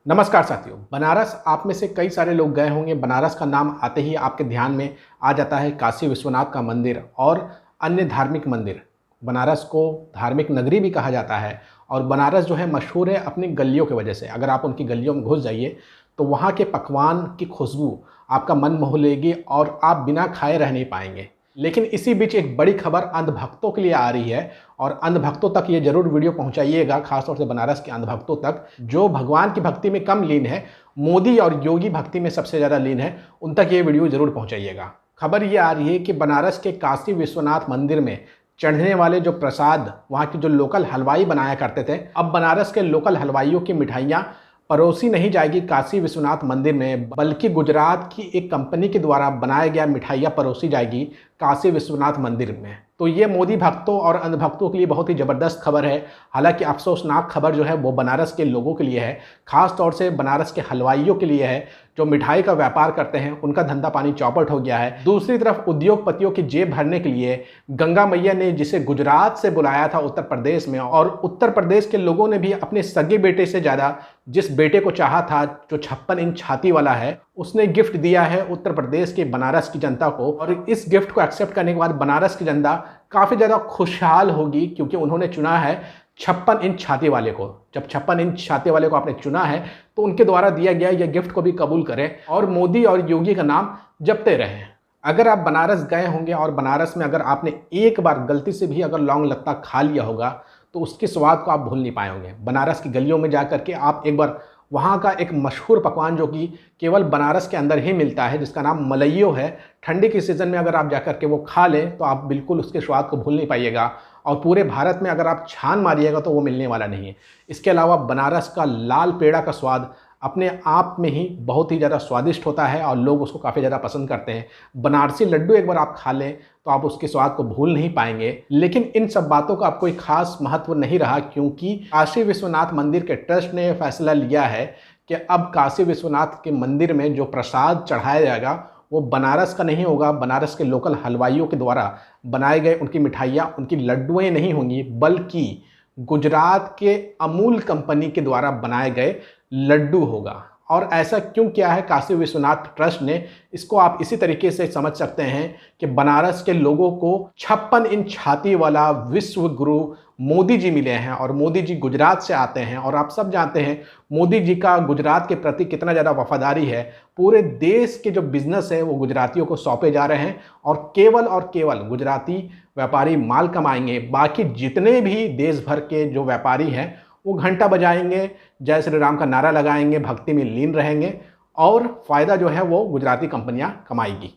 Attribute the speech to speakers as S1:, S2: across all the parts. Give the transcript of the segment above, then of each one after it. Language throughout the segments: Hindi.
S1: नमस्कार साथियों। बनारस आप में से कई सारे लोग गए होंगे। बनारस का नाम आते ही आपके ध्यान में आ जाता है काशी विश्वनाथ का मंदिर और अन्य धार्मिक मंदिर। बनारस को धार्मिक नगरी भी कहा जाता है और बनारस जो है मशहूर है अपनी गलियों की वजह से। अगर आप उनकी गलियों में घुस जाइए तो वहाँ के पकवान की खुशबू आपका मन मोह लेगी और आप बिना खाए रह नहीं पाएंगे। लेकिन इसी बीच एक बड़ी खबर अंधभक्तों के लिए आ रही है और अंधभक्तों तक ये जरूर वीडियो पहुंचाइएगा, खासतौर से बनारस के अंधभक्तों तक जो भगवान की भक्ति में कम लीन है, मोदी और योगी भक्ति में सबसे ज़्यादा लीन है, उन तक ये वीडियो जरूर पहुंचाइएगा। खबर ये आ रही है कि बनारस के काशी विश्वनाथ मंदिर में चढ़ने वाले जो प्रसाद वहाँ के जो लोकल हलवाई बनाया करते थे, अब बनारस के लोकल हलवाइयों की मिठाइयाँ परोसी नहीं जाएगी काशी विश्वनाथ मंदिर में, बल्कि गुजरात की एक कंपनी के द्वारा बनाया गया मिठाइयाँ परोसी जाएगी काशी विश्वनाथ मंदिर में। तो ये मोदी भक्तों और अंधभक्तों के लिए बहुत ही ज़बरदस्त खबर है। हालांकि अफसोसनाक खबर जो है वो बनारस के लोगों के लिए है, ख़ास तौर से बनारस के हलवाइयों के लिए है जो मिठाई का व्यापार करते हैं, उनका धंधा पानी चौपट हो गया है। दूसरी तरफ उद्योगपतियों की जेब भरने के लिए गंगा मैया ने जिसे गुजरात से बुलाया था उत्तर प्रदेश में, और उत्तर प्रदेश के लोगों ने भी अपने सगे बेटे से ज़्यादा जिस बेटे को चाहा था जो 56 इंच छाती वाला है, उसने गिफ्ट दिया है उत्तर प्रदेश के बनारस की जनता को। और इस गिफ्ट को एक्सेप्ट करने के बाद बनारस की जनता काफ़ी ज़्यादा खुशहाल होगी, क्योंकि उन्होंने चुना है 56 इंच छाती वाले को। जब 56 इंच छाती वाले को आपने चुना है तो उनके द्वारा दिया गया यह गिफ्ट को भी कबूल करें और मोदी और योगी का नाम जपते रहें। अगर आप बनारस गए होंगे और बनारस में अगर आपने एक बार गलती से भी अगर लौंग लत्ता खा लिया होगा तो उसके स्वाद को आप भूल नहीं पाए होंगे। बनारस की गलियों में जा करके आप एक बार वहाँ का एक मशहूर पकवान जो कि केवल बनारस के अंदर ही मिलता है, जिसका नाम मलइयो है, ठंडी के सीज़न में अगर आप जा कर के वो खा लें तो आप बिल्कुल उसके स्वाद को भूल नहीं पाइएगा। और पूरे भारत में अगर आप छान मारिएगा तो वो मिलने वाला नहीं है। इसके अलावा बनारस का लाल पेड़ा का स्वाद अपने आप में ही बहुत ही ज़्यादा स्वादिष्ट होता है और लोग उसको काफ़ी ज़्यादा पसंद करते हैं। बनारसी लड्डू एक बार आप खा लें तो आप उसके स्वाद को भूल नहीं पाएंगे। लेकिन इन सब बातों का अब कोई खास महत्व नहीं रहा, क्योंकि काशी विश्वनाथ मंदिर के ट्रस्ट ने फैसला लिया है कि अब काशी विश्वनाथ के मंदिर में जो प्रसाद चढ़ाया जाएगा वो बनारस का नहीं होगा। बनारस के लोकल हलवाइयों के द्वारा बनाए गए उनकी मिठाइयाँ, उनकी लड्डुएँ नहीं होंगी, बल्कि गुजरात के अमूल कंपनी के द्वारा बनाए गए लड्डू होगा। और ऐसा क्यों किया है काशी विश्वनाथ ट्रस्ट ने, इसको आप इसी तरीके से समझ सकते हैं कि बनारस के लोगों को 56 इंच छाती वाला विश्व गुरु मोदी जी मिले हैं और मोदी जी गुजरात से आते हैं। और आप सब जानते हैं मोदी जी का गुजरात के प्रति कितना ज़्यादा वफादारी है। पूरे देश के जो बिजनेस है वो गुजरातियों को सौंपे जा रहे हैं और केवल गुजराती व्यापारी माल कमाएंगे। बाकी जितने भी देश भर के जो व्यापारी हैं वो घंटा बजाएंगे, जय श्री राम का नारा लगाएंगे, भक्ति में लीन रहेंगे और फ़ायदा जो है वो गुजराती कंपनियां कमाएगी।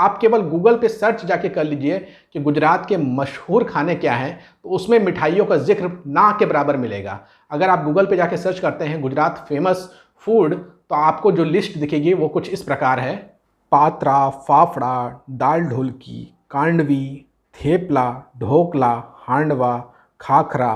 S1: आप केवल गूगल पे सर्च जाके कर लीजिए कि गुजरात के मशहूर खाने क्या हैं, तो उसमें मिठाइयों का जिक्र ना के बराबर मिलेगा। अगर आप गूगल पे जाके सर्च करते हैं गुजरात फेमस फूड तो आपको जो लिस्ट दिखेगी वो कुछ इस प्रकार है: पात्रा, फाफड़ा, दाल ढोलकी, कांडवी, थेपला, ढोकला, हांडवा, खाखरा,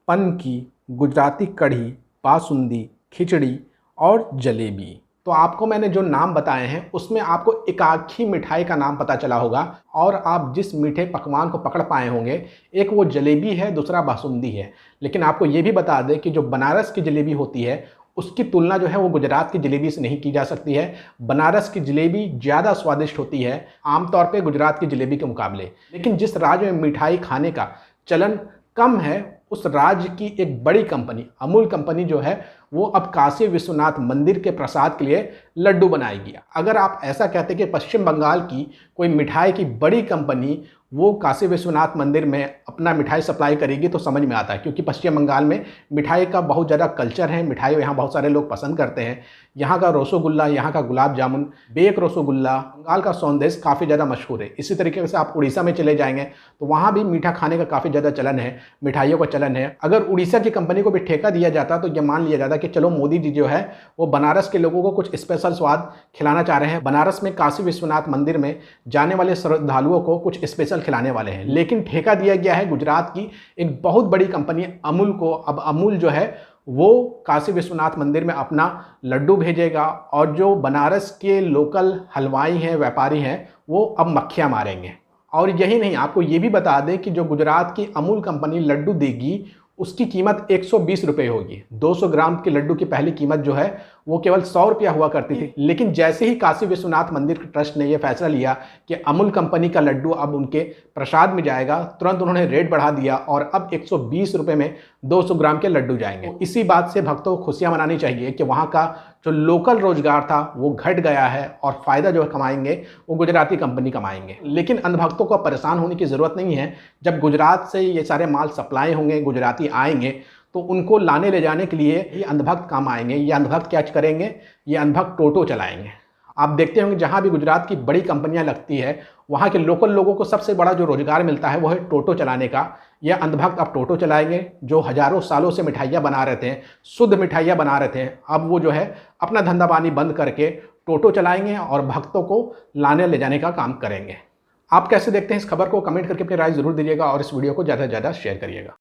S1: पनकी, गुजराती कढ़ी, बासुंदी, खिचड़ी और जलेबी। तो आपको मैंने जो नाम बताए हैं उसमें आपको एकाक ही मिठाई का नाम पता चला होगा और आप जिस मीठे पकवान को पकड़ पाए होंगे, एक वो जलेबी है, दूसरा बासुंदी है। लेकिन आपको ये भी बता दें कि जो बनारस की जलेबी होती है उसकी तुलना जो है वो गुजरात की जलेबी से नहीं की जा सकती है। बनारस की जलेबी ज़्यादा स्वादिष्ट होती है आमतौर पे गुजरात की जलेबी के मुकाबले। लेकिन जिस राज्य में मिठाई खाने का चलन कम है उस राज्य की एक बड़ी कंपनी अमूल कंपनी जो है वो अब काशी विश्वनाथ मंदिर के प्रसाद के लिए लड्डू बनाएगी। अगर आप ऐसा कहते कि पश्चिम बंगाल की कोई मिठाई की बड़ी कंपनी वो काशी विश्वनाथ मंदिर में अपना मिठाई सप्लाई करेगी तो समझ में आता है, क्योंकि पश्चिम बंगाल में मिठाई का बहुत ज़्यादा कल्चर है। मिठाई यहाँ बहुत सारे लोग पसंद करते हैं। यहाँ का रसगुल्ला, यहाँ का गुलाब जामुन, बेक रसगुल्ला, बंगाल का सौंदेश काफ़ी ज़्यादा मशहूर है। इसी तरीके से आप उड़ीसा में चले जाएंगे तो वहाँ भी मीठा खाने का काफ़ी ज़्यादा चलन है, मिठाइयों का चलन है। अगर उड़ीसा की कंपनी को भी ठेका दिया जाता तो ये मान लिया जाता कि चलो मोदी जी जो है वो बनारस के लोगों को कुछ स्पेशल स्वाद खिलाना चाह रहे हैं, बनारस में काशी विश्वनाथ मंदिर में जाने वाले श्रद्धालुओं को कुछ स्पेशल खिलाने वाले हैं। लेकिन ठेका दिया गया है गुजरात की एक बहुत बड़ी कंपनी अमूल को। अब अमूल जो है वो काशी विश्वनाथ मंदिर में अपना लड्डू भेजेगा और जो बनारस के लोकल हलवाई हैं, व्यापारी हैं, वो अब मक्खियाँ मारेंगे। और यही नहीं, आपको ये भी बता दें कि जो गुजरात की अमूल कंपनी लड्डू देगी उसकी कीमत 120 रुपये होगी। 200 ग्राम के लड्डू की पहली कीमत जो है वो केवल 100 रुपया हुआ करती थी। लेकिन जैसे ही काशी विश्वनाथ मंदिर ट्रस्ट ने यह फैसला लिया कि अमूल कंपनी का लड्डू अब उनके प्रसाद में जाएगा, तुरंत उन्होंने रेट बढ़ा दिया और अब 120 रुपये में 200 ग्राम के लड्डू जाएंगे। इसी बात से भक्तों को खुशियां मनानी चाहिए कि वहाँ का जो लोकल रोजगार था वो घट गया है और फ़ायदा जो कमाएंगे वो गुजराती कंपनी कमाएंगे। लेकिन अंधभक्तों को परेशान होने की ज़रूरत नहीं है। जब गुजरात से ये सारे माल सप्लाई होंगे, गुजराती आएंगे, तो उनको लाने ले जाने के लिए ये अंधभक्त काम आएंगे। ये अंधभक्त क्या करेंगे? ये अंधभक्त टोटो चलाएंगे। आप देखते होंगे जहाँ भी गुजरात की बड़ी कंपनियां लगती है वहाँ के लोकल लोगों को सबसे बड़ा जो रोजगार मिलता है वो है टोटो चलाने का। यह अंधभक्त अब टोटो चलाएंगे। जो हजारों सालों से मिठाइयाँ बना रहे थे, शुद्ध मिठाइयाँ बना रहे थे, अब वो जो है अपना धंधा पानी बंद करके टोटो चलाएंगे और भक्तों को लाने ले जाने का काम करेंगे। आप कैसे देखते हैं इस खबर को? कमेंट करके अपनी राय जरूर दीजिएगा और इस वीडियो को ज़्यादा से ज़्यादा शेयर करिएगा।